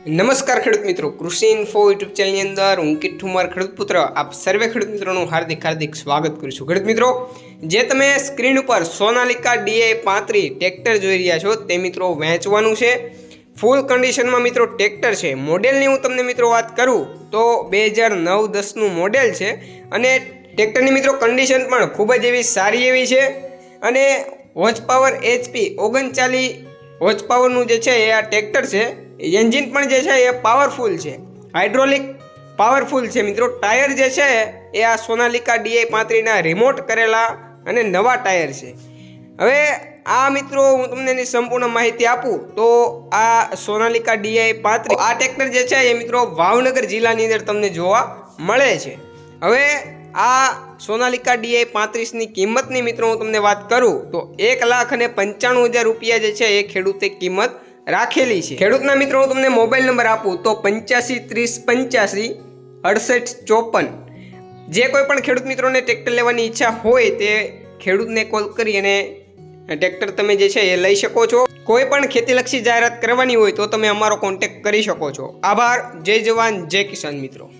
નમસ્કાર ખેડૂત મિત્રો, કૃષિ ઇન્ફો યુટ્યુબ ચેનલની અંદર હું કિટ ઠુમર ખેડૂત પુત્ર આપ સર્વે ખેડૂત મિત્રોનું હાર્દિક સ્વાગત કરું છું। ખેડૂત મિત્રો, જે તમે સ્ક્રીન ઉપર સોનાલિકા DI 35 ટ્રેક્ટર જોઈ રહ્યા છો તે મિત્રો વેચવાનું છે। ફૂલ કન્ડિશનમાં મિત્રો ટ્રેક્ટર છે। મોડેલની હું તમને મિત્રો વાત કરું તો 2009-10 નું મોડેલ છે અને ટ્રેક્ટરની મિત્રો કન્ડિશન પણ ખૂબ જ એવી સારી એવી છે અને હોર્સ પાવર HP 39 હોર્સ પાવરનું જે છે એ આ ટ્રેક્ટર છે। એન્જિન પણ જે છે એ પાવરફુલ છે, હાઇડ્રોલિક પાવરફુલ છે મિત્રો। ટાયર જે છે એ આ સોનાલિકા DI 35 ના રિમોટ કરેલા અને નવા ટાયર છે। હવે આ મિત્રો હું તમને એની સંપૂર્ણ માહિતી આપું તો આ સોનાલિકા DI 35 આ ટ્રેક્ટર જે છે એ મિત્રો ભાવનગર જિલ્લાની અંદર તમને જોવા મળે છે। હવે આ સોનાલિકા DI 35 ની કિંમતની મિત્રો હું તમને વાત કરું તો 1,95,000 રૂપિયા જે છે એ ખેડૂતે કિંમત રાખેલી છે। ખેડૂતના મિત્રો હું તમને મોબાઈલ નંબર આપું તો 85 30 85 68 54। જે કોઈ પણ ખેડૂત મિત્રોને ટ્રેક્ટર લેવાની ઈચ્છા હોય તે ખેડૂતને કોલ કરી અને ટ્રેક્ટર તમે જે છે એ લઈ શકો છો। કોઈ પણ ખેતીલક્ષી જાહેરાત કરવાની હોય તો તમે અમારો કોન્ટેક્ટ કરી શકો છો। આભાર। જય જવાન જય કિસાન મિત્રો।